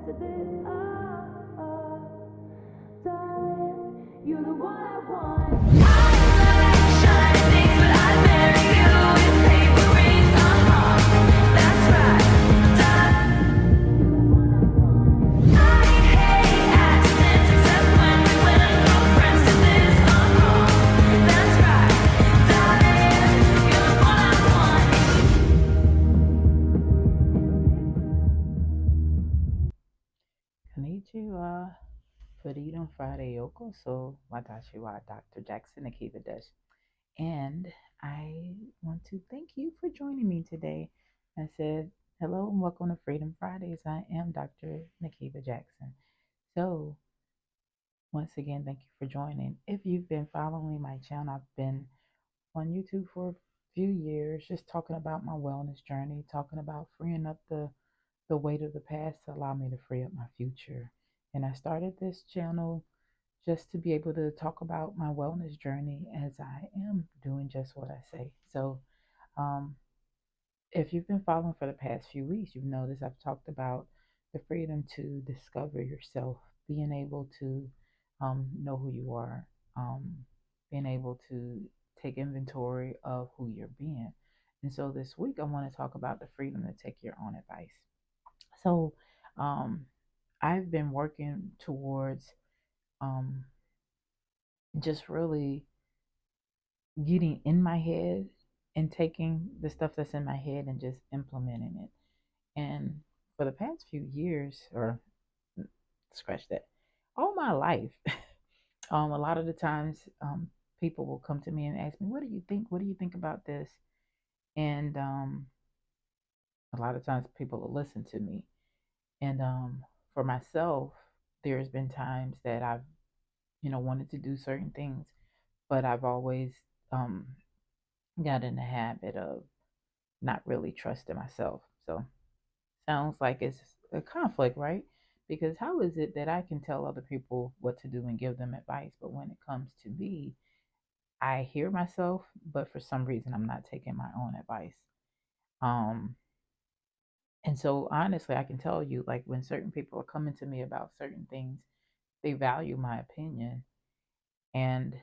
to this. Darling, you're the one I want. Shiny things, but I'd marry you with paper rings. That's right, darling. I hate accidents, except when we went from friends to this. That's right, darling, you're the one I want. こんにちは。Freedom Friday Yokoso. Watashi wa Dr. Jackson Akiva desu. And I want to thank you for joining me today. I said, hello and welcome to Freedom Fridays. I am Dr. Nakiva Jackson. So, once again, thank you for joining. If you've been following my channel, I've been on YouTube for a few years, just talking about my wellness journey, talking about freeing up the weight of the past to allow me to free up my future. And I started this channel just to be able to talk about my wellness journey as I am doing just what I say. So, um, if you've been following for the past few weeks, you've noticed I've talked about the freedom to discover yourself, being able to know who you are, being able to take inventory of who you're being. And so this week, I want to talk about the freedom to take your own advice. So, um, I've been working towards um, just really getting in my head and taking the stuff that's in my head and just implementing it. And for the past few years, or scratch that, all my life, a lot of the times, people will come to me and ask me, "What do you think? What do you think about this?" And a lot of times, people will listen to me. And for myself, there's been times that I've, wanted to do certain things, but I've always um, got in the habit of not really trusting myself. So sounds like it's a conflict, right? Because how is it that I can tell other people what to do and give them advice, but when it comes to me, I hear myself, but for some reason I'm not taking my own advice. Um, and so honestly, I can tell you, like when certain people are coming to me about certain things, they value my opinion, and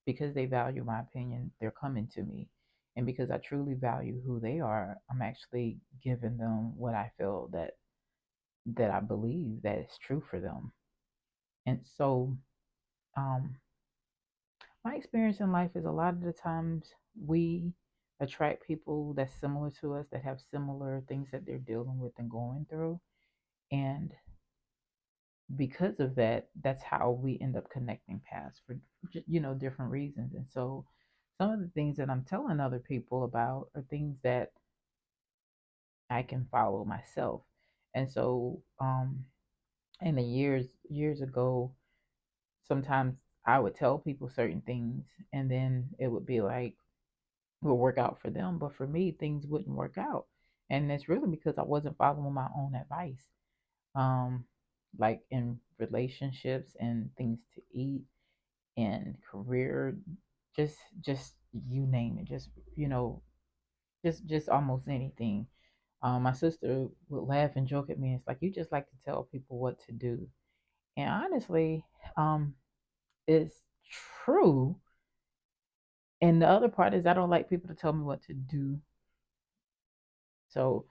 because they value my opinion, they're coming to me. And because I truly value who they are, I'm actually giving them what I feel that I believe that is true for them. And so, um, my experience in life is a lot of the times we attract people that's similar to us, that have similar things that they're dealing with and going through. And because of that, that's how we end up connecting paths for, different reasons. And so, some of the things that I'm telling other people about are things that I can follow myself. And so, in the years ago, sometimes I would tell people certain things and then it would be like it would work out for them, but for me things wouldn't work out. And it's really because I wasn't following my own advice. Um like in relationships and things to eat and career, just you name it, just almost anything. My sister would laugh and joke at me. It's like you just like to tell people what to do. And honestly, um, it's true. And the other part is I don't like people to tell me what to do. So,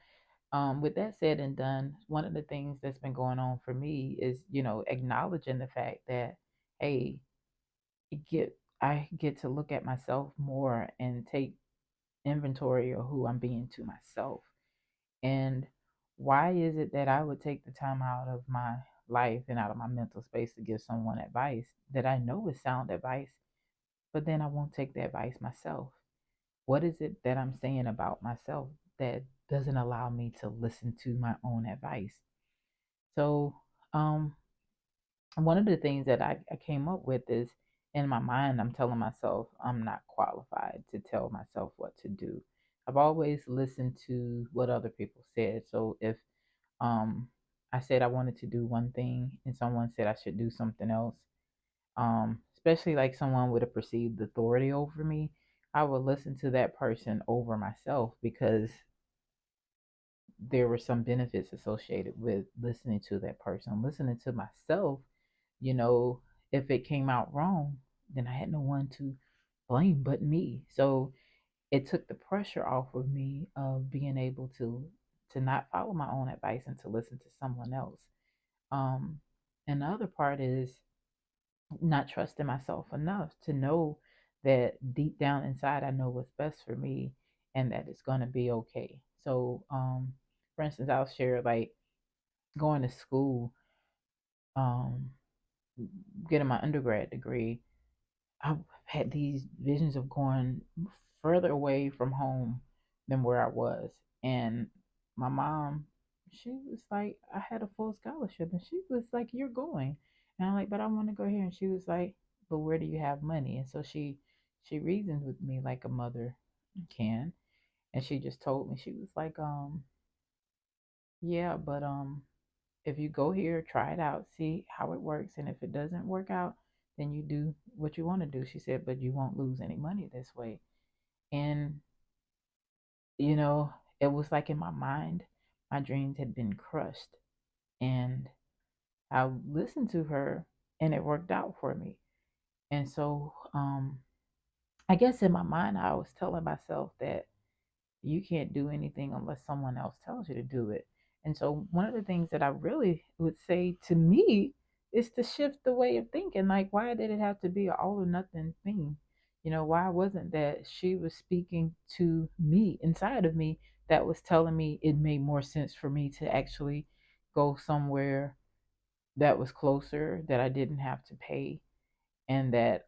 with that said and done, one of the things that's been going on for me is, acknowledging the fact that, hey, I get to look at myself more and take inventory of who I'm being to myself. And why is it that I would take the time out of my life and out of my mental space to give someone advice that I know is sound advice, but then I won't take the advice myself? What is it that I'm saying about myself that doesn't allow me to listen to my own advice? So, um, one of the things that I came up with is in my mind, I'm telling myself I'm not qualified to tell myself what to do. I've always listened to what other people said. So if um, I said I wanted to do one thing and someone said I should do something else, especially like someone with a perceived authority over me, I would listen to that person over myself because there were some benefits associated with listening to that person. Listening to myself, you know, if it came out wrong, then I had no one to blame but me. So it took the pressure off of me of being able to not follow my own advice and to listen to someone else. Um, and the other part is not trusting myself enough to know that deep down inside I know what's best for me and that it's gonna be okay. So, for instance, I'll share like going to school, um, getting my undergrad degree. I've had these visions of going further away from home than where I was. And my mom, she was like, I had a full scholarship. And she was like, you're going. And I'm like, but I want to go here. And she was like, but where do you have money? And so she reasoned with me like a mother can. And she just told me, she was like, yeah, but if you go here, try it out, see how it works, and if it doesn't work out, then you do what you want to do. She said, but you won't lose any money this way. And you know, it was like in my mind, my dreams had been crushed, and I listened to her, and it worked out for me. And so, I guess in my mind, I was telling myself that you can't do anything unless someone else tells you to do it. And so one of the things that I really would say to me is to shift the way of thinking. Like, why did it have to be an all or nothing thing? Why wasn't that she was speaking to me inside of me that was telling me it made more sense for me to actually go somewhere that was closer, that I didn't have to pay, and that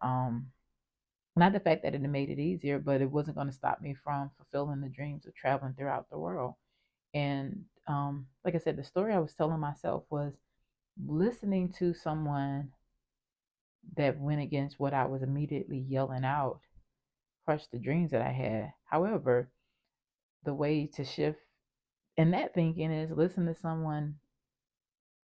not the fact that it made it easier, but it wasn't going to stop me from fulfilling the dreams of traveling throughout the world. And like I said, the story I was telling myself was listening to someone that went against what I was immediately yelling out, crushed the dreams that I had. However, the way to shift in that thinking is listen to someone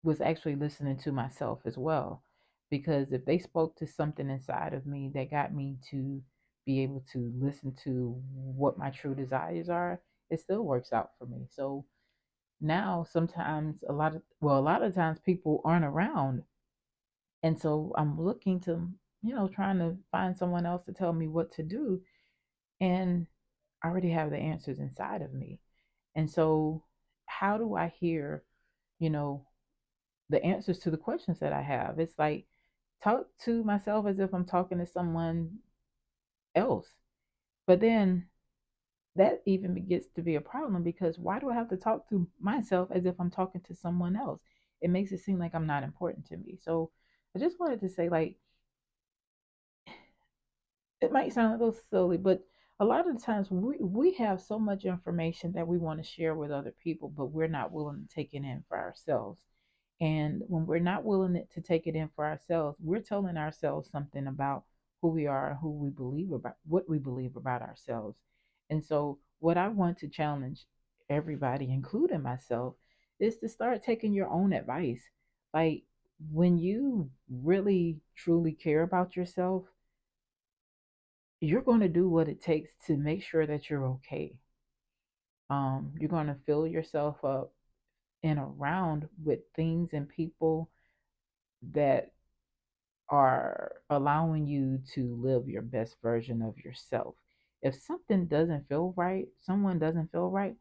was actually listening to myself as well. Because if they spoke to something inside of me that got me to be able to listen to what my true desires are, it still works out for me. So now sometimes a lot of times people aren't around. And so I'm looking to, trying to find someone else to tell me what to do. And I already have the answers inside of me. And so how do I hear, you know, the answers to the questions that I have? It's like talk to myself as if I'm talking to someone else. But then that even gets to be a problem because why do I have to talk to myself as if I'm talking to someone else? It makes it seem like I'm not important to me. So I just wanted to say, like, it might sound a little silly, but a lot of the times we have so much information that we want to share with other people, but we're not willing to take it in for ourselves. And when we're not willing to take it in for ourselves, we're telling ourselves something about who we are, who we believe about, what we believe about ourselves. And so, what I want to challenge everybody, including myself, is to start taking your own advice. Like, when you really truly care about yourself, you're going to do what it takes to make sure that you're okay. You're going to fill yourself up and around with things and people that are allowing you to live your best version of yourself. If something doesn't feel right, someone doesn't feel right,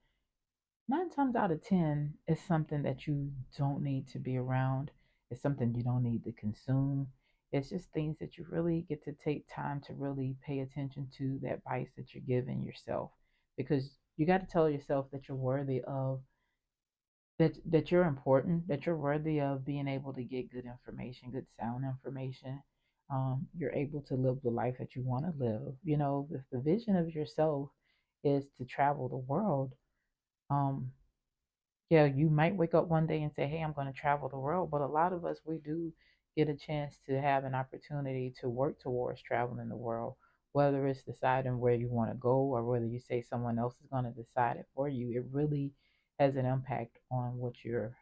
9 times out of 10, it's something that you don't need to be around. It's something you don't need to consume. It's just things that you really get to take time to really pay attention to, the advice that you're giving yourself. Because you got to tell yourself that you're worthy of that you're important, that you're worthy of being able to get good information, good sound information. You're able to live the life that you want to live. If the vision of yourself is to travel the world, um, yeah, you might wake up one day and say, "Hey, I'm going to travel the world." But a lot of us, we do get a chance to have an opportunity to work towards traveling the world, whether it's deciding where you want to go or whether you say someone else is going to decide it for you. It really has an impact on what you're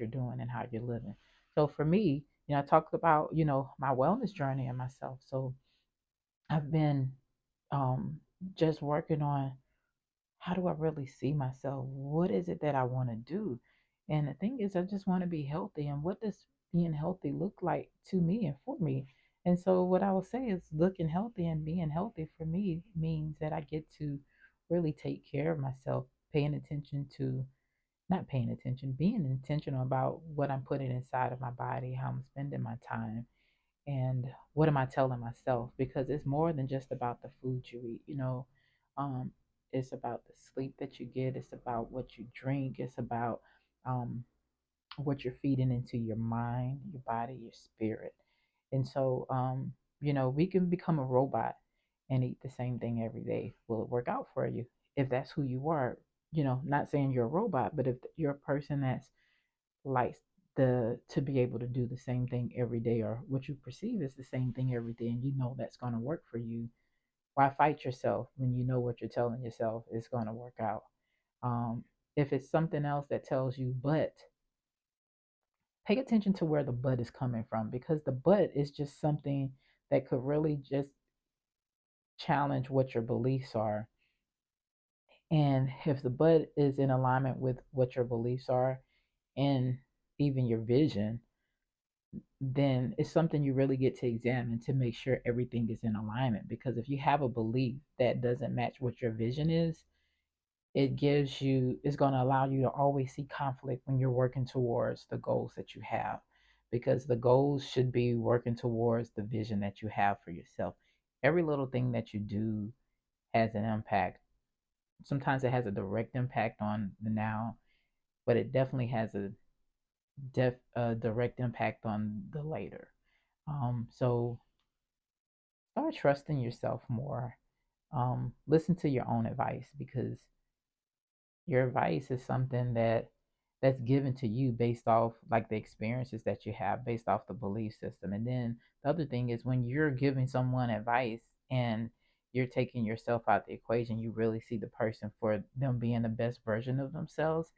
doing and how you're living. So for me, I talked about my wellness journey and myself. So I've been um, just working on how do I really see myself? What is it that I want to do? And the thing is, I just want to be healthy. And what does being healthy look like to me and for me? And so, what I will say is, looking healthy and being healthy for me means that I get to really take care of myself, paying attention to, not paying attention, being intentional about what I'm putting inside of my body, how I'm spending my time, and what am I telling myself? Because it's more than just about the food you eat, um, it's about the sleep that you get, it's about what you drink, it's about um, what you're feeding into your mind, your body, your spirit. And so, we can become a robot and eat the same thing every day. Will it work out for you? If that's who you are, not saying you're a robot, but if you're a person that's likes to be able to do the same thing every day, or what you perceive as the same thing every day, and you know that's going to work for you, why fight yourself when you know what you're telling yourself is going to work out? um, if it's something else that tells you but, pay attention to where the but is coming from, because the but is just something that could really just challenge what your beliefs are. And if the but is in alignment with what your beliefs are, and even your vision, then it's something you really get to examine to make sure everything is in alignment. Because if you have a belief that doesn't match what your vision is, it's going to allow you to always see conflict when you're working towards the goals that you have, because the goals should be working towards the vision that you have for yourself. Every little thing that you do has an impact. Sometimes it has a direct impact on the now, but it definitely has a direct impact on the later. So start trusting yourself more. Listen to your own advice, because your advice is something that's given to you based off like the experiences that you have, based off the belief system. And then the other thing is, when you're giving someone advice and you're taking yourself out the equation, you really see the person for them being the best version of themselves.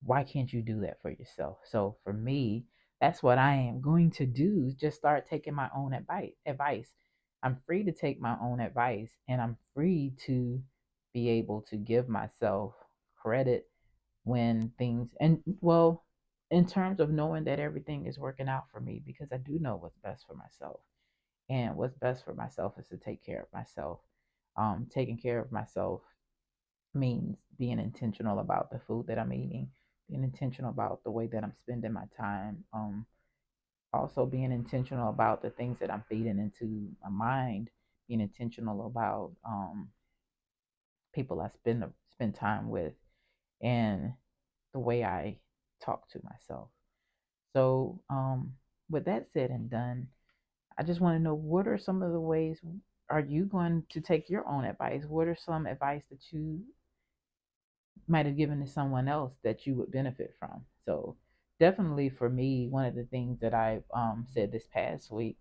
Why can't you do that for yourself? So for me, that's what I am going to do. Just start taking my own advice. I'm free to take my own advice, and I'm free to be able to give myself credit when things, and well, in terms of knowing that everything is working out for me, because I do know what's best for myself. And what's best for myself is to take care of myself. Taking care of myself means being intentional about the food that I'm eating, being intentional about the way that I'm spending my time. Also being intentional about the things that I'm feeding into my mind, being intentional about people I spend time with, and the way I talk to myself. So, with that said and done, I just want to know, what are some of the ways are you going to take your own advice? What are some advice that you might have given to someone else that you would benefit from? So definitely for me, one of the things that I said this past week,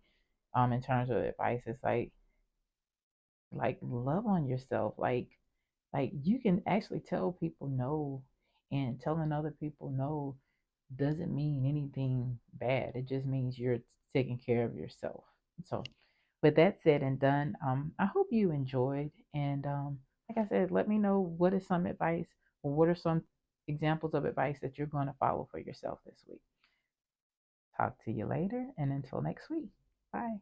in terms of advice, is like love on yourself. Like you can actually tell people no, and telling other people no doesn't mean anything bad. It just means you're taking care of yourself. So with that said and done, I hope you enjoyed. And like I said, let me know, what is some advice, or what are some examples of advice that you're going to follow for yourself this week. Talk to you later, and until next week, bye.